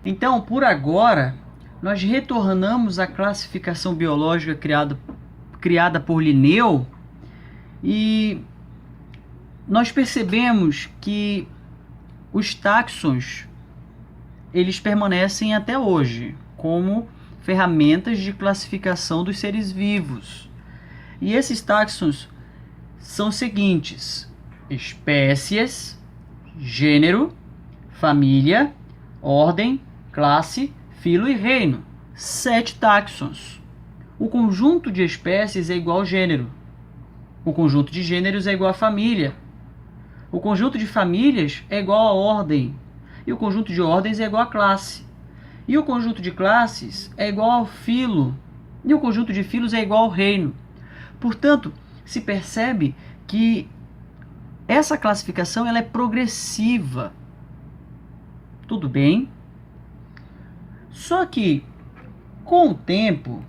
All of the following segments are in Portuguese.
Então, por agora, nós retornamos à classificação biológica criada por Linneu e nós percebemos que os táxons eles permanecem até hoje como ferramentas de classificação dos seres vivos. E esses táxons são os seguintes: espécies, gênero, família, ordem, classe, filo e reino. 7 táxons. O conjunto de espécies é igual ao gênero. O conjunto de gêneros é igual à família. O conjunto de famílias é igual à ordem. E o conjunto de ordens é igual à classe. E o conjunto de classes é igual ao filo. E o conjunto de filos é igual ao reino. Portanto, se percebe que essa classificação ela é progressiva. Tudo bem? Só que, com o tempo,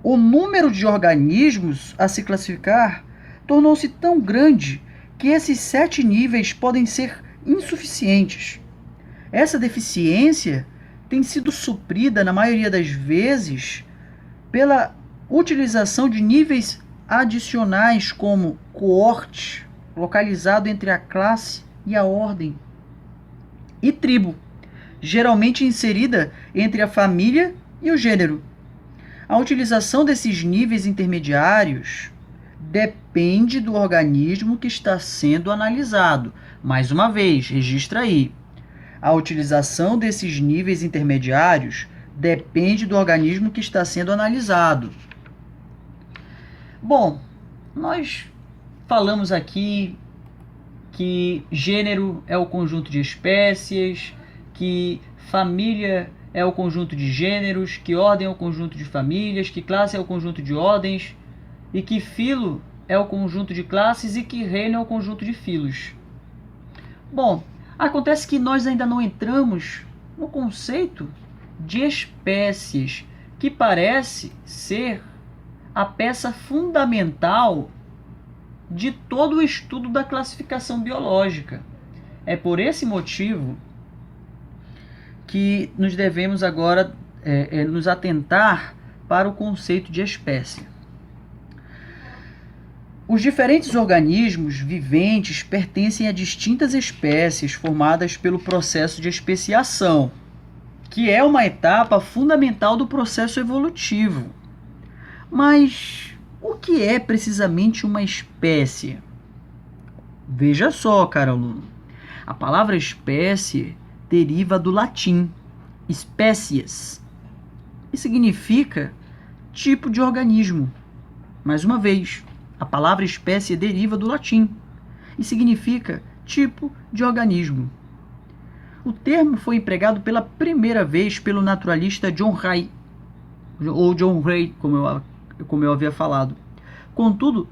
o número de organismos a se classificar tornou-se tão grande que esses 7 níveis podem ser insuficientes. Essa deficiência tem sido suprida, na maioria das vezes, pela utilização de níveis adicionais como coorte, localizado entre a classe e a ordem, e tribo, geralmente inserida entre a família e o gênero. A utilização desses níveis intermediários depende do organismo que está sendo analisado. Mais uma vez, registra aí. A utilização desses níveis intermediários depende do organismo que está sendo analisado. Bom, nós falamos aqui que gênero é o conjunto de espécies, que família é o conjunto de gêneros, que ordem é o conjunto de famílias, que classe é o conjunto de ordens, e que filo é o conjunto de classes e que reino é o conjunto de filos. Bom, acontece que nós ainda não entramos no conceito de espécies, que parece ser a peça fundamental de todo o estudo da classificação biológica. É por esse motivo que nos devemos agora nos atentar para o conceito de espécie. Os diferentes organismos viventes pertencem a distintas espécies formadas pelo processo de especiação, que é uma etapa fundamental do processo evolutivo. Mas o que é precisamente uma espécie? Veja só, caro aluno, a palavra espécie deriva do latim species e significa tipo de organismo. Mais uma vez, a palavra espécie deriva do latim e significa tipo de organismo. O termo foi empregado pela primeira vez pelo naturalista John Ray, ou John Ray, como eu havia falado. Contudo,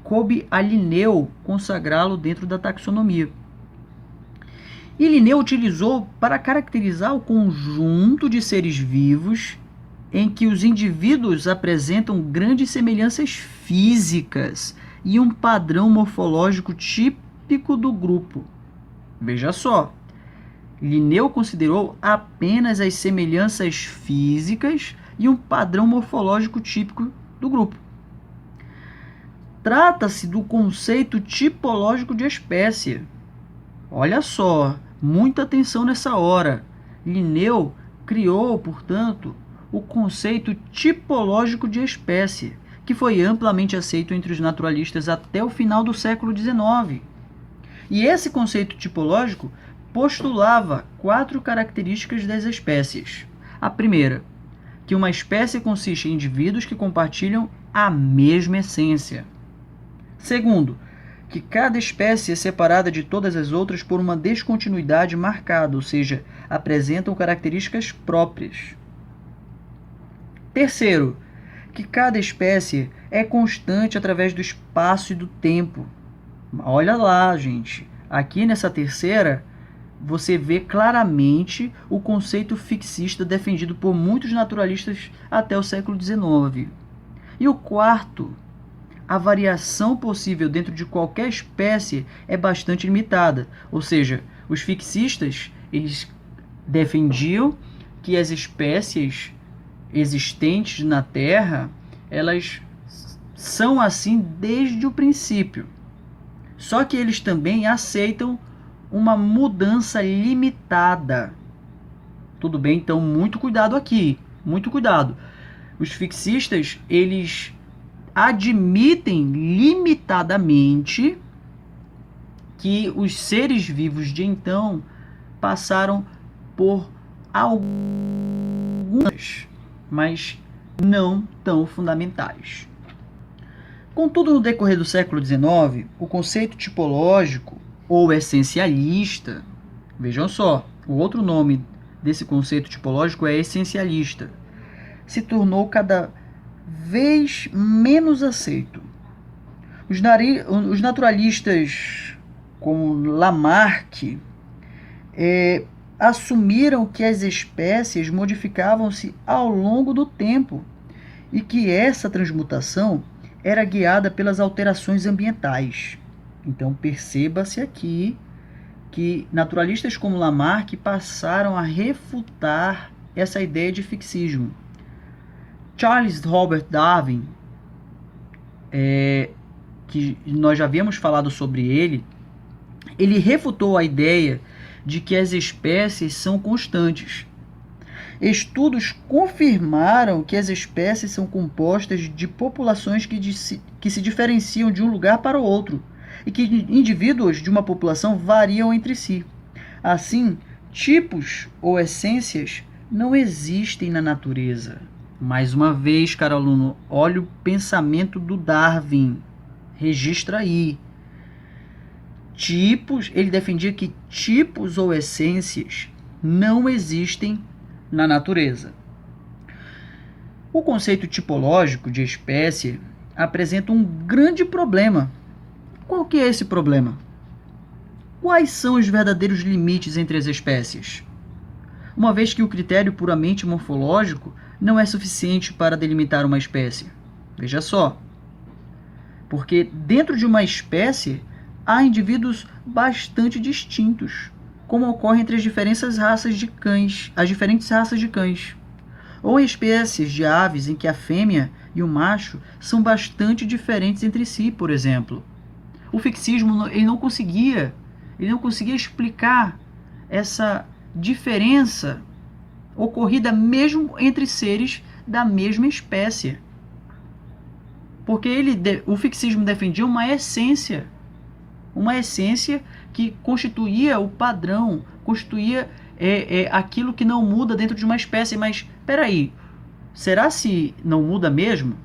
coube a Linneu consagrá-lo dentro da taxonomia. E Linneu utilizou para caracterizar o conjunto de seres vivos em que os indivíduos apresentam grandes semelhanças físicas e um padrão morfológico típico do grupo. Veja só, Linneu considerou apenas as semelhanças físicas e um padrão morfológico típico do grupo. Trata-se do conceito tipológico de espécie. Olha só, muita atenção nessa hora. Linneu criou, portanto, o conceito tipológico de espécie, que foi amplamente aceito entre os naturalistas até o final do século XIX. E esse conceito tipológico postulava 4 características das espécies. A primeira, que uma espécie consiste em indivíduos que compartilham a mesma essência. Segundo, que cada espécie é separada de todas as outras por uma descontinuidade marcada, ou seja, apresentam características próprias. Terceiro, que cada espécie é constante através do espaço e do tempo. Olha lá, gente. Aqui nessa terceira, você vê claramente o conceito fixista defendido por muitos naturalistas até o século XIX. E o quarto, a variação possível dentro de qualquer espécie é bastante limitada. Ou seja, os fixistas, eles defendiam que as espécies existentes na Terra, elas são assim desde o princípio. Só que eles também aceitam uma mudança limitada. Tudo bem? Então, muito cuidado aqui. Muito cuidado. Os fixistas, eles admitem limitadamente que os seres vivos de então passaram por algumas, mas não tão fundamentais. Contudo, no decorrer do século XIX, o conceito tipológico ou essencialista, vejam só, o outro nome desse conceito tipológico é essencialista, se tornou cada vez menos aceito. Os naturalistas como Lamarck assumiram que as espécies modificavam-se ao longo do tempo e que essa transmutação era guiada pelas alterações ambientais. Então perceba-se aqui que naturalistas como Lamarck passaram a refutar essa ideia de fixismo. Charles Robert Darwin, que nós já havíamos falado sobre ele refutou a ideia de que as espécies são constantes. Estudos confirmaram que as espécies são compostas de populações que se diferenciam de um lugar para o outro e que indivíduos de uma população variam entre si. Assim, tipos ou essências não existem na natureza. Mais uma vez, caro aluno, olha o pensamento do Darwin. Registra aí. Ele defendia que tipos ou essências não existem na natureza. O conceito tipológico de espécie apresenta um grande problema. Qual que é esse problema? Quais são os verdadeiros limites entre as espécies? Uma vez que o critério puramente morfológico não é suficiente para delimitar uma espécie. Veja só. Porque dentro de uma espécie há indivíduos bastante distintos, como ocorre entre as diferentes raças de cães, ou espécies de aves em que a fêmea e o macho são bastante diferentes entre si, por exemplo. O fixismo ele não conseguia explicar essa diferença ocorrida mesmo entre seres da mesma espécie. Porque o fixismo defendia uma essência que constituía o padrão, constituía aquilo que não muda dentro de uma espécie. Mas, peraí, será se não muda mesmo?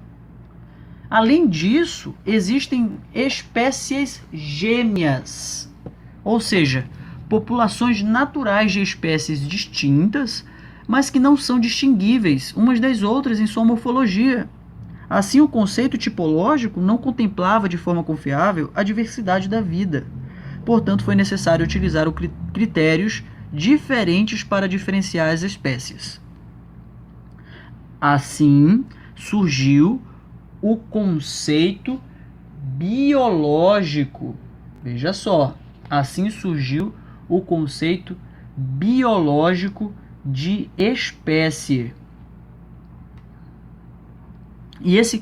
Além disso, existem espécies gêmeas, ou seja, populações naturais de espécies distintas, mas que não são distinguíveis umas das outras em sua morfologia. Assim, o conceito tipológico não contemplava de forma confiável a diversidade da vida. Portanto, foi necessário utilizar critérios diferentes para diferenciar as espécies. Assim, surgiu o conceito biológico. Veja só, assim surgiu o conceito biológico de espécie. E esse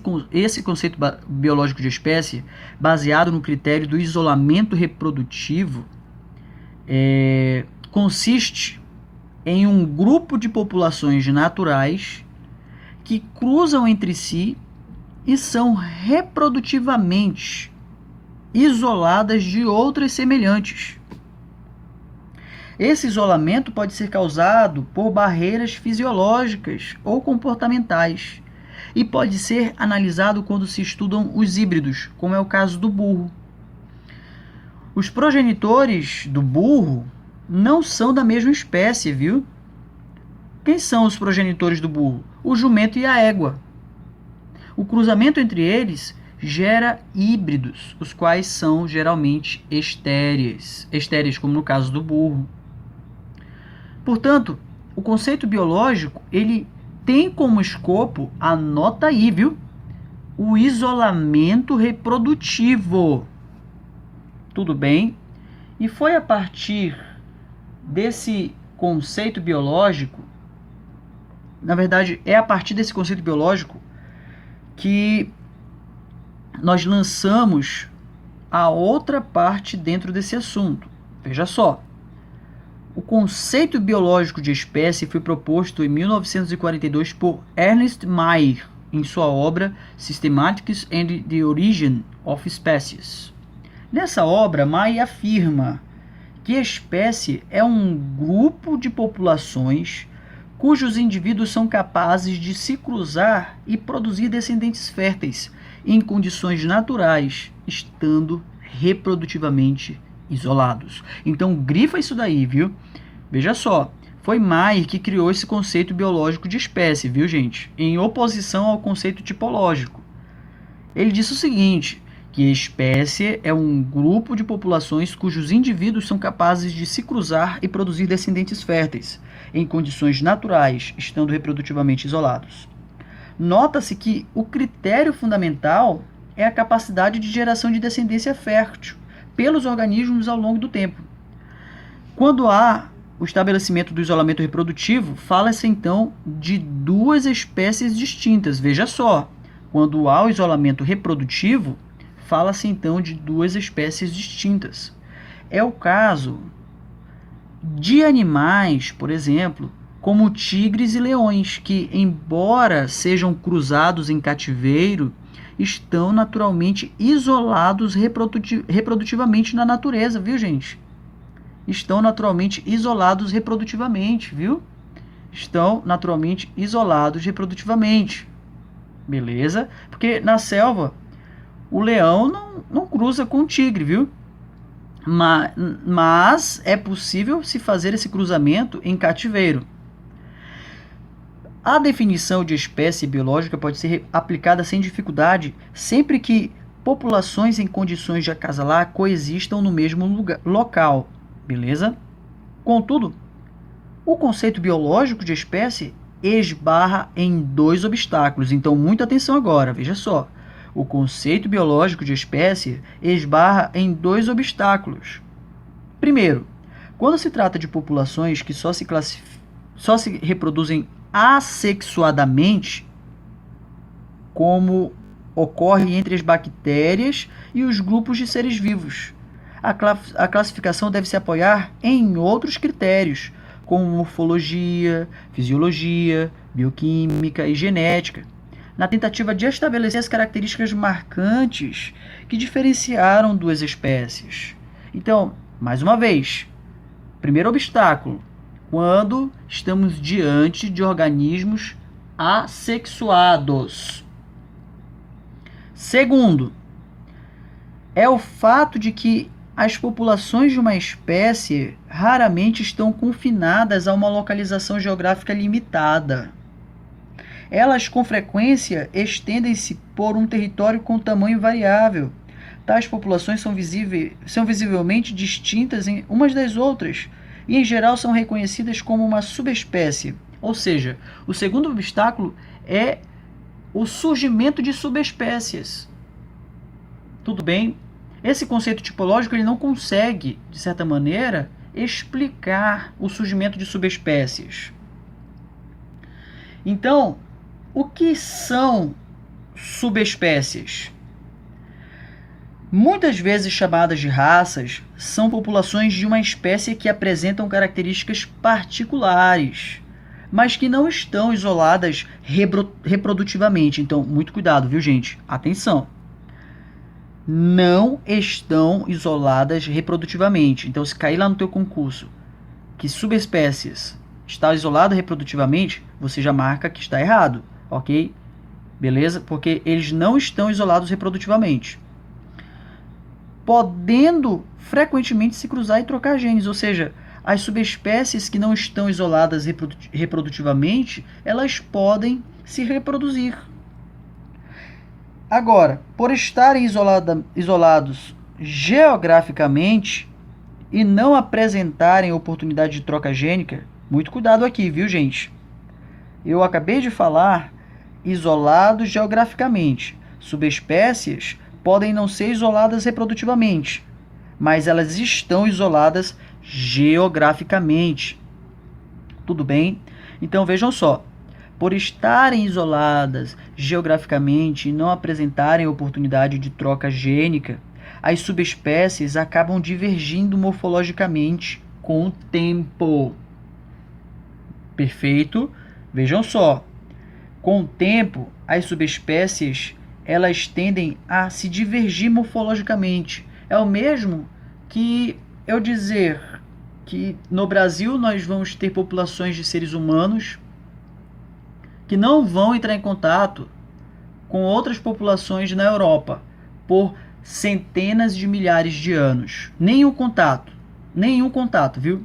conceito biológico de espécie, baseado no critério do isolamento reprodutivo, consiste em um grupo de populações naturais que cruzam entre si e são reprodutivamente isoladas de outras semelhantes. Esse isolamento pode ser causado por barreiras fisiológicas ou comportamentais e pode ser analisado quando se estudam os híbridos, como é o caso do burro. Os progenitores do burro não são da mesma espécie, viu? Quem são os progenitores do burro? O jumento e a égua. O cruzamento entre eles gera híbridos, os quais são geralmente estéreis, como no caso do burro. Portanto, o conceito biológico, ele tem como escopo, anota aí, viu? O isolamento reprodutivo. Tudo bem? E foi a partir desse conceito biológico, na verdade, é a partir desse conceito biológico que nós lançamos a outra parte dentro desse assunto. Veja só, o conceito biológico de espécie foi proposto em 1942 por Ernst Mayr, em sua obra Systematics and the Origin of Species. Nessa obra, Mayr afirma que espécie é um grupo de populações cujos indivíduos são capazes de se cruzar e produzir descendentes férteis em condições naturais, estando reprodutivamente isolados. Então, grifa isso daí, viu? Veja só, foi Mayr que criou esse conceito biológico de espécie, viu, gente? Em oposição ao conceito tipológico. Ele disse o seguinte, que espécie é um grupo de populações cujos indivíduos são capazes de se cruzar e produzir descendentes férteis, em condições naturais, estando reprodutivamente isolados. Nota-se que o critério fundamental é a capacidade de geração de descendência fértil pelos organismos ao longo do tempo. Quando há o estabelecimento do isolamento reprodutivo, fala-se então de duas espécies distintas. Veja só, quando há o isolamento reprodutivo, fala-se então de duas espécies distintas. É o caso de animais, por exemplo, como tigres e leões, que, embora sejam cruzados em cativeiro, estão naturalmente isolados reprodutivamente na natureza, viu, gente? Estão naturalmente isolados reprodutivamente, viu? Estão naturalmente isolados reprodutivamente. Beleza? Porque na selva, o leão não cruza com o tigre, viu? Mas é possível se fazer esse cruzamento em cativeiro. A definição de espécie biológica pode ser aplicada sem dificuldade sempre que populações em condições de acasalar coexistam no mesmo local, beleza? Contudo, o conceito biológico de espécie esbarra em dois obstáculos, então muita atenção agora, veja só. O conceito biológico de espécie esbarra em dois obstáculos. Primeiro, quando se trata de populações que só se reproduzem assexuadamente, como ocorre entre as bactérias e os grupos de seres vivos, a classificação deve se apoiar em outros critérios, como morfologia, fisiologia, bioquímica e genética, na tentativa de estabelecer as características marcantes que diferenciaram duas espécies. Então, mais uma vez, primeiro obstáculo, quando estamos diante de organismos assexuados. Segundo, é o fato de que as populações de uma espécie raramente estão confinadas a uma localização geográfica limitada. Elas, com frequência, estendem-se por um território com tamanho variável. Tais populações são visivelmente distintas umas das outras e, em geral, são reconhecidas como uma subespécie. Ou seja, o segundo obstáculo é o surgimento de subespécies. Tudo bem? Esse conceito tipológico ele não consegue, de certa maneira, explicar o surgimento de subespécies. Então, o que são subespécies? Muitas vezes chamadas de raças, são populações de uma espécie que apresentam características particulares, mas que não estão isoladas reprodutivamente. Então, muito cuidado, viu, gente? Atenção! Não estão isoladas reprodutivamente. Então, se cair lá no teu concurso que subespécies está isolado reprodutivamente, você já marca que está errado, ok? Beleza? Porque eles não estão isolados reprodutivamente, podendo frequentemente se cruzar e trocar genes, ou seja, as subespécies que não estão isoladas reprodutivamente, elas podem se reproduzir. Agora, por estarem isolados geograficamente e não apresentarem oportunidade de troca gênica, muito cuidado aqui, viu, gente? Eu acabei de falar isolados geograficamente. Subespécies podem não ser isoladas reprodutivamente, mas elas estão isoladas geograficamente. Tudo bem? Então vejam só, por estarem isoladas geograficamente e não apresentarem oportunidade de troca gênica, as subespécies acabam divergindo morfologicamente com o tempo. Perfeito? Vejam só, com o tempo, as subespécies elas tendem a se divergir morfologicamente. É o mesmo que eu dizer que no Brasil nós vamos ter populações de seres humanos que não vão entrar em contato com outras populações na Europa por centenas de milhares de anos. Nenhum contato, viu?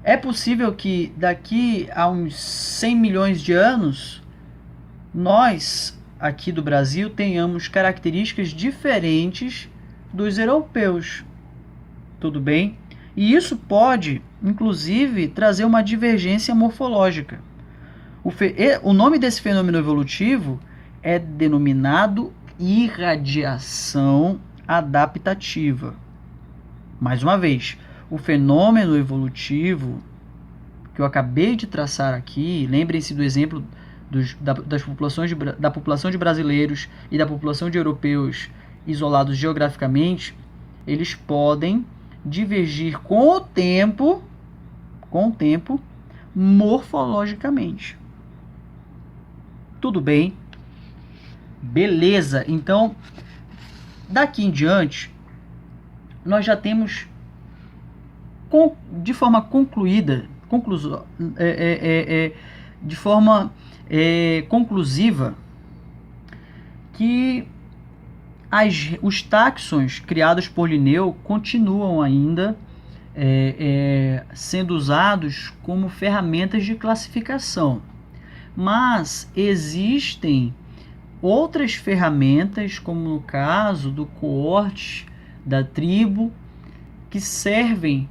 É possível que daqui a uns 100 milhões de anos, nós, aqui do Brasil, tenhamos características diferentes dos europeus. Tudo bem? E isso pode, inclusive, trazer uma divergência morfológica. O nome desse fenômeno evolutivo é denominado irradiação adaptativa. Mais uma vez, o fenômeno evolutivo que eu acabei de traçar aqui, lembrem-se do exemplo da população de brasileiros e da população de europeus isolados geograficamente, eles podem divergir com o tempo, morfologicamente. Tudo bem? Beleza. Então, daqui em diante, nós já temos de forma concluída, de forma conclusiva, que os táxons criados por Linneu continuam ainda sendo usados como ferramentas de classificação. Mas existem outras ferramentas, como no caso do coorte da tribo, que servem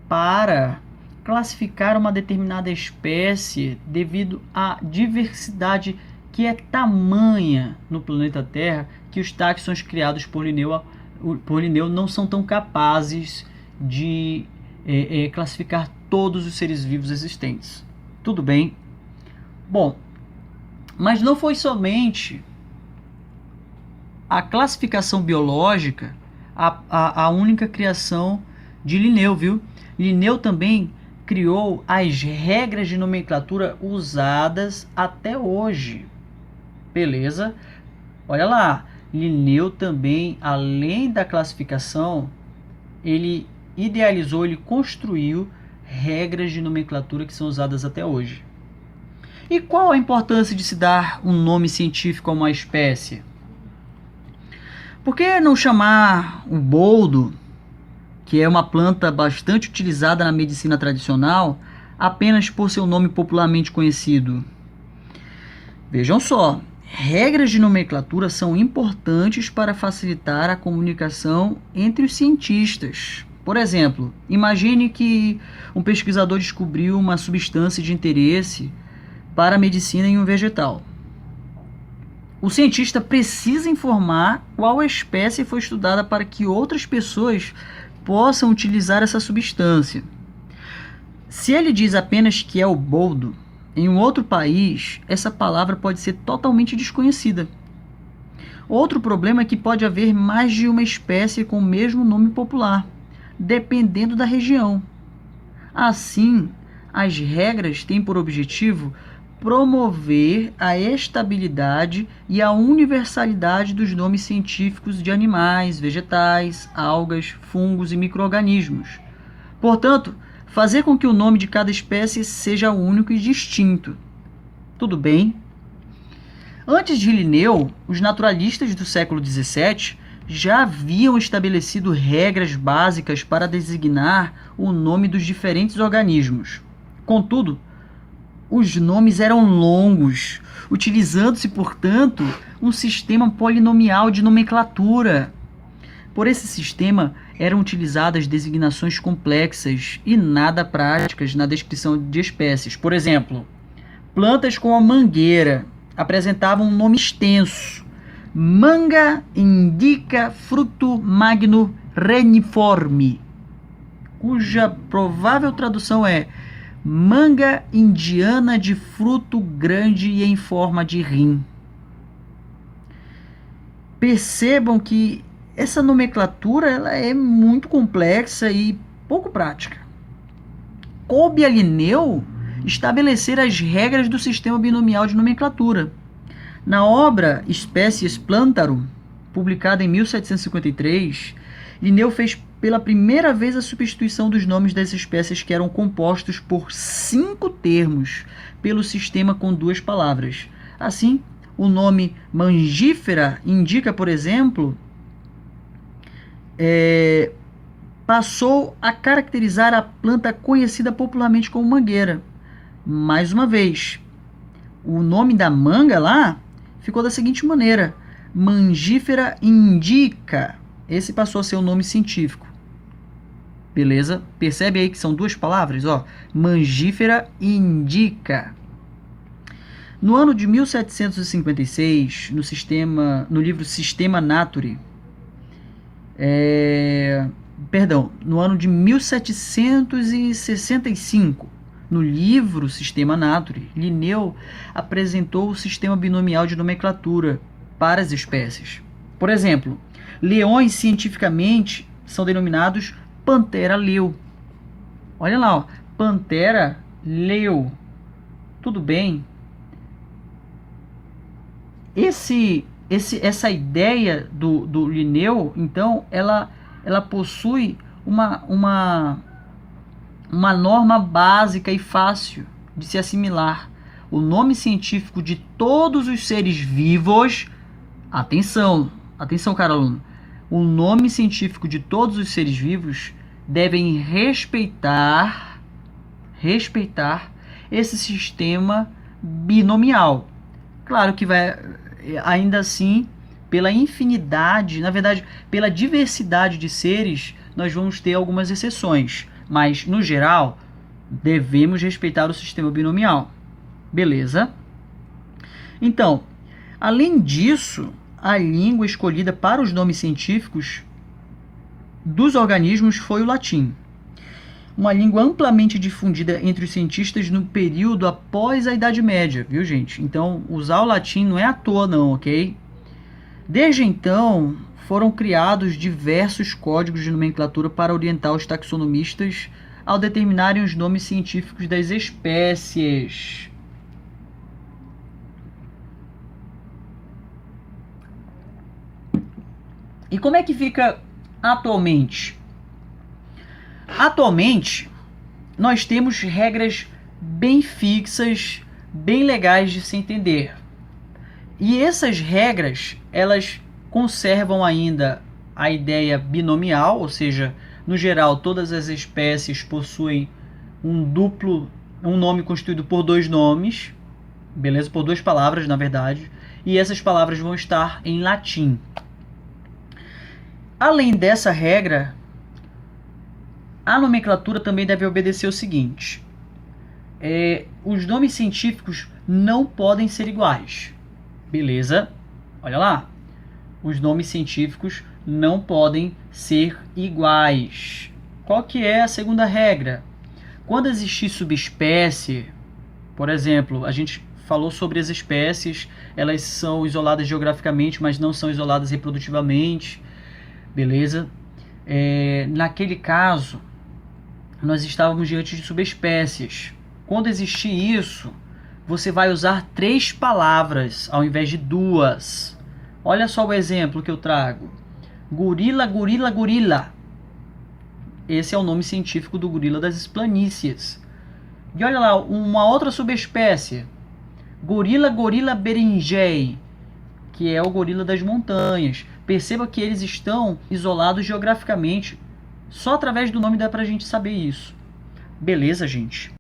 para classificar uma determinada espécie devido à diversidade que é tamanha no planeta Terra que os táxons criados por Linneu não são tão capazes de classificar todos os seres vivos existentes. Tudo bem? Bom, mas não foi somente a classificação biológica a única criação de Linneu, viu? Linneu também criou as regras de nomenclatura usadas até hoje. Beleza? Olha lá, Linneu também, além da classificação, ele idealizou, ele construiu regras de nomenclatura que são usadas até hoje. E qual a importância de se dar um nome científico a uma espécie? Por que não chamar o boldo, que é uma planta bastante utilizada na medicina tradicional, apenas por seu nome popularmente conhecido? Vejam só, regras de nomenclatura são importantes para facilitar a comunicação entre os cientistas. Por exemplo, imagine que um pesquisador descobriu uma substância de interesse para a medicina em um vegetal. O cientista precisa informar qual espécie foi estudada para que outras pessoas possam utilizar essa substância. Se ele diz apenas que é o boldo, em um outro país, essa palavra pode ser totalmente desconhecida. Outro problema é que pode haver mais de uma espécie com o mesmo nome popular, dependendo da região. Assim, as regras têm por objetivo promover a estabilidade e a universalidade dos nomes científicos de animais, vegetais, algas, fungos e micro-organismos. Portanto, fazer com que o nome de cada espécie seja único e distinto. Tudo bem? Antes de Linneu, os naturalistas do século XVII já haviam estabelecido regras básicas para designar o nome dos diferentes organismos. Contudo, os nomes eram longos, utilizando-se, portanto, um sistema polinomial de nomenclatura. Por esse sistema, eram utilizadas designações complexas e nada práticas na descrição de espécies. Por exemplo, plantas como a mangueira apresentavam um nome extenso. Manga indica fruto magno reniforme, cuja provável tradução é Manga indiana de fruto grande e em forma de rim. Percebam que essa nomenclatura ela é muito complexa e pouco prática. Coube a Linneu estabelecer as regras do sistema binomial de nomenclatura. Na obra Species Plantarum, publicada em 1753, Linneu fez pela primeira vez a substituição dos nomes das espécies que eram compostos por 5 termos pelo sistema com 2 palavras. Assim, o nome Mangifera indica, por exemplo, passou a caracterizar a planta conhecida popularmente como mangueira. Mais uma vez, o nome da manga lá ficou da seguinte maneira: Mangifera indica. Esse passou a ser o nome científico. Beleza? Percebe aí que são 2 palavras? Ó, Mangifera indica. No ano de 1756, no livro Systema Naturae, no ano de 1765, no livro Systema Naturae, Linneu apresentou o sistema binomial de nomenclatura para as espécies. Por exemplo, leões cientificamente são denominados Panthera leu. Olha lá, ó, Panthera leu. Tudo bem? Essa ideia do Linneu, então, ela possui uma norma básica e fácil de se assimilar. O nome científico de todos os seres vivos, atenção, caro aluno, o nome científico de todos os seres vivos devem respeitar esse sistema binomial. Claro que vai, ainda assim, pela infinidade, na verdade, pela diversidade de seres, nós vamos ter algumas exceções, mas, no geral, devemos respeitar o sistema binomial. Beleza? Então, além disso, a língua escolhida para os nomes científicos dos organismos foi o latim. Uma língua amplamente difundida entre os cientistas no período após a Idade Média, viu, gente? Então, usar o latim não é à toa, não, ok? Desde então, foram criados diversos códigos de nomenclatura para orientar os taxonomistas ao determinarem os nomes científicos das espécies. E como é que fica atualmente? Atualmente, nós temos regras bem fixas, bem legais de se entender. E essas regras, elas conservam ainda a ideia binomial, ou seja, no geral, todas as espécies possuem um nome constituído por 2 nomes, beleza? Por 2 palavras, na verdade, e essas palavras vão estar em latim. Além dessa regra, a nomenclatura também deve obedecer o seguinte: os nomes científicos não podem ser iguais. Beleza? Olha lá. Os nomes científicos não podem ser iguais. Qual que é a segunda regra? Quando existir subespécie, por exemplo, a gente falou sobre as espécies, elas são isoladas geograficamente, mas não são isoladas reprodutivamente. Beleza? Naquele caso, nós estávamos diante de subespécies. Quando existir isso, você vai usar 3 palavras ao invés de 2. Olha só o exemplo que eu trago. Gorila, gorila, gorila. Esse é o nome científico do gorila das planícies. E olha lá, uma outra subespécie. Gorila, gorila berinjei, que é o gorila das montanhas. Perceba que eles estão isolados geograficamente. Só através do nome dá pra gente saber isso. Beleza, gente?